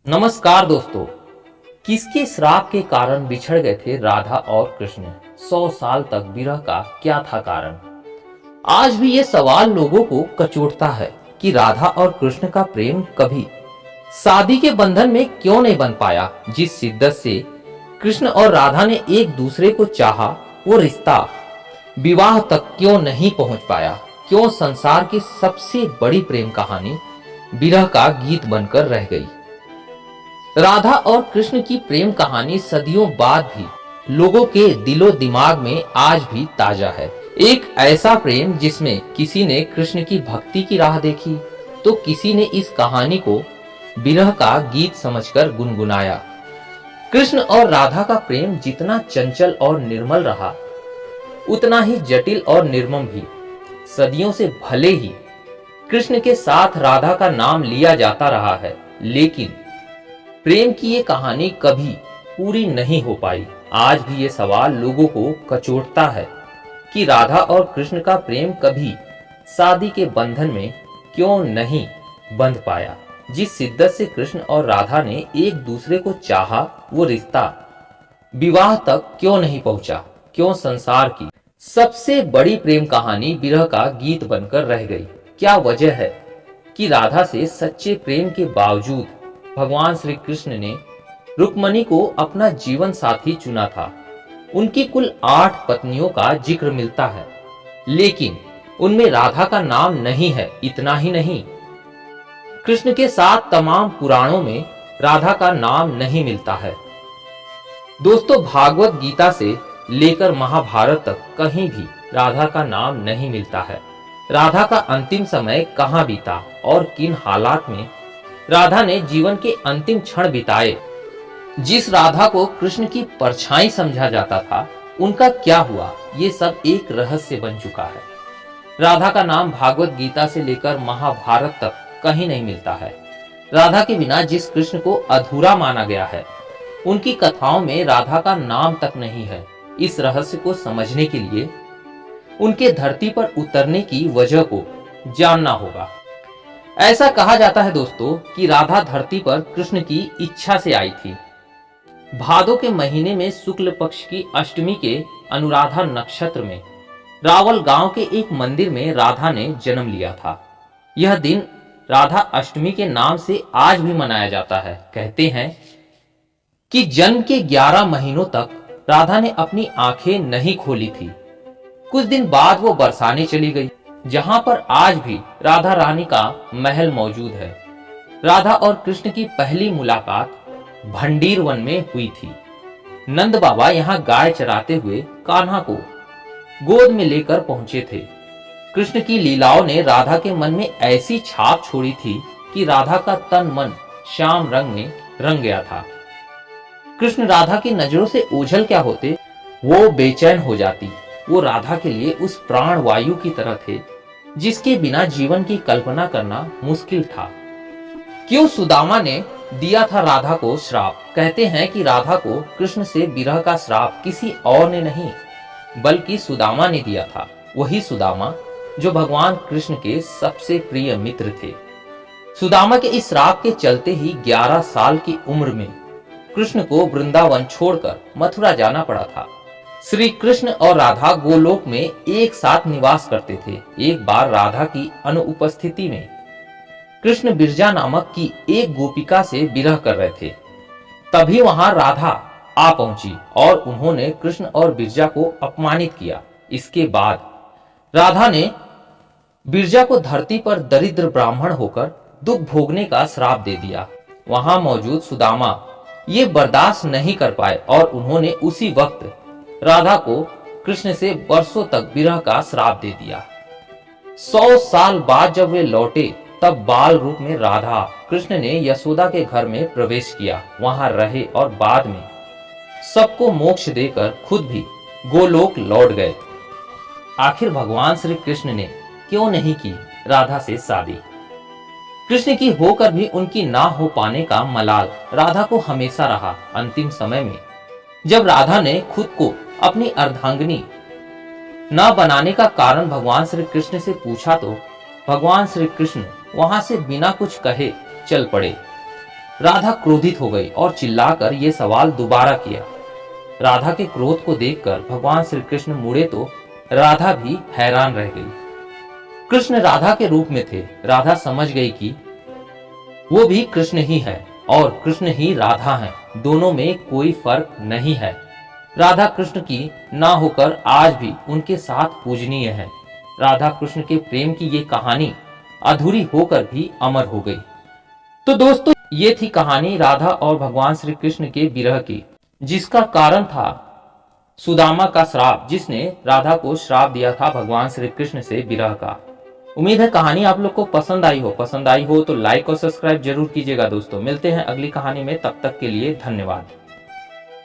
नमस्कार दोस्तों। किसके श्राप के कारण बिछड़ गए थे राधा और कृष्ण? 100 साल तक विरह का क्या था कारण? आज भी ये सवाल लोगों को कचोटता है कि राधा और कृष्ण का प्रेम कभी शादी के बंधन में क्यों नहीं बन पाया। जिस शिद्दत से कृष्ण और राधा ने एक दूसरे को चाहा, वो रिश्ता विवाह तक क्यों नहीं पहुंच पाया? क्यों संसार की सबसे बड़ी प्रेम कहानी विरह का गीत बनकर रह गई? राधा और कृष्ण की प्रेम कहानी सदियों बाद भी लोगों के दिलो दिमाग में आज भी ताजा है। एक ऐसा प्रेम जिसमें किसी ने कृष्ण की भक्ति की राह देखी तो किसी ने इस कहानी को विरह का गीत समझकर गुनगुनाया। कृष्ण और राधा का प्रेम जितना चंचल और निर्मल रहा, उतना ही जटिल और निर्मम भी। सदियों से भले ही कृष्ण के साथ राधा का नाम लिया जाता रहा है, लेकिन प्रेम की ये कहानी कभी पूरी नहीं हो पाई। आज भी ये सवाल लोगों को कचोटता है कि राधा और कृष्ण का प्रेम कभी शादी के बंधन में क्यों नहीं बंध पाया। जिस शिद्दत से कृष्ण और राधा ने एक दूसरे को चाहा, वो रिश्ता विवाह तक क्यों नहीं पहुंचा? क्यों संसार की सबसे बड़ी प्रेम कहानी विरह का गीत बनकर रह गई? क्या वजह है कि राधा से सच्चे प्रेम के बावजूद भगवान श्री कृष्ण ने रुक्मणी को अपना जीवन साथी चुना था? उनकी कुल 8 पत्नियों का जिक्र मिलता है, लेकिन उनमें राधा का नाम नहीं है। इतना ही नहीं, कृष्ण के साथ तमाम पुराणों में राधा का नाम नहीं मिलता है। दोस्तों, भागवत गीता से लेकर महाभारत तक कहीं भी राधा का नाम नहीं मिलता है। राधा का अंतिम समय कहां बीता और किन हालात में राधा ने जीवन के अंतिम क्षण बिताए? जिस राधा को कृष्ण की परछाई समझा जाता था, उनका क्या हुआ? ये सब एक रहस्य बन चुका है। राधा का नाम भागवत गीता से लेकर महाभारत तक कहीं नहीं मिलता है। राधा के बिना जिस कृष्ण को अधूरा माना गया है, उनकी कथाओं में राधा का नाम तक नहीं है। इस रहस्य को समझने के लिए उनके धरती पर उतरने की वजह को जानना होगा। ऐसा कहा जाता है दोस्तों कि राधा धरती पर कृष्ण की इच्छा से आई थी। भादो के महीने में शुक्ल पक्ष की अष्टमी के अनुराधा नक्षत्र में रावल गांव के एक मंदिर में राधा ने जन्म लिया था। यह दिन राधा अष्टमी के नाम से आज भी मनाया जाता है। कहते हैं कि जन्म के 11 महीनों तक राधा ने अपनी आंखें नहीं खोली थी। कुछ दिन बाद वो बरसाने चली गई, जहां पर आज भी राधा रानी का महल मौजूद है। राधा और कृष्ण की पहली मुलाकात भंडीर वन में हुई थी। नंद बाबा यहाँ गाय चराते हुए कान्हा को गोद में लेकर पहुंचे थे। कृष्ण की लीलाओं ने राधा के मन में ऐसी छाप छोड़ी थी कि राधा का तन मन श्याम रंग में रंग गया था। कृष्ण राधा की नजरों से ओझल क्या होते, वो बेचैन हो जाती। वो राधा के लिए उस प्राण वायु की तरह थे जिसके बिना जीवन की कल्पना करना मुश्किल था। क्यों सुदामा ने दिया था राधा को श्राप? कहते हैं कि राधा को कृष्ण से विरह का श्राप किसी और ने नहीं, बल्कि सुदामा ने दिया था। वही सुदामा जो भगवान कृष्ण के सबसे प्रिय मित्र थे। सुदामा के इस श्राप के चलते ही 11 साल की उम्र में कृष्ण को वृंदावन छोड़कर मथुरा जाना पड़ा था। श्री कृष्ण और राधा गोलोक में एक साथ निवास करते थे। एक बार राधा की अनुपस्थिति में कृष्ण बिरजा नामक की एक गोपिका से विरह कर रहे थे। तभी वहां राधा आ पहुंची और उन्होंने कृष्ण और बिरजा को अपमानित किया। इसके बाद राधा ने बिरजा को धरती पर दरिद्र ब्राह्मण होकर दुख भोगने का श्राप दे दिया। वहां मौजूद सुदामा ये बर्दाश्त नहीं कर पाए और उन्होंने उसी वक्त राधा को कृष्ण से वर्षों तक विरह का श्राप दे दिया। 100 साल बाद जब वे लौटे, तब बाल रूप में राधा कृष्ण ने यशोदा के घर में प्रवेश किया, वहां रहे और बाद में सबको मोक्ष देकर खुद भी गोलोक लौट गए। आखिर भगवान श्री कृष्ण ने क्यों नहीं की राधा से शादी? कृष्ण की होकर भी उनकी ना हो पाने का मलाल राधा को हमेशा रहा। अंतिम समय में जब राधा ने खुद को अपनी अर्धांगिनी न बनाने का कारण भगवान श्री कृष्ण से पूछा तो भगवान श्री कृष्ण वहां से बिना कुछ कहे चल पड़े। राधा क्रोधित हो गई और चिल्लाकर ये सवाल दोबारा किया। राधा के क्रोध को देखकर भगवान श्री कृष्ण मुड़े तो राधा भी हैरान रह गई। कृष्ण राधा के रूप में थे। राधा समझ गई कि वो भी कृष्ण ही है और कृष्ण ही राधा है, दोनों में कोई फर्क नहीं है। राधा कृष्ण की ना होकर आज भी उनके साथ पूजनीय है। राधा कृष्ण के प्रेम की ये कहानी अधूरी होकर भी अमर हो गई। तो दोस्तों, ये थी कहानी राधा और भगवान श्री कृष्ण के विरह की, जिसका कारण था सुदामा का श्राप, जिसने राधा को श्राप दिया था भगवान श्री कृष्ण से विरह का। उम्मीद है कहानी आप लोग को पसंद आई हो तो लाइक और सब्सक्राइब जरूर कीजिएगा दोस्तों। मिलते हैं अगली कहानी में, तब तक के लिए धन्यवाद।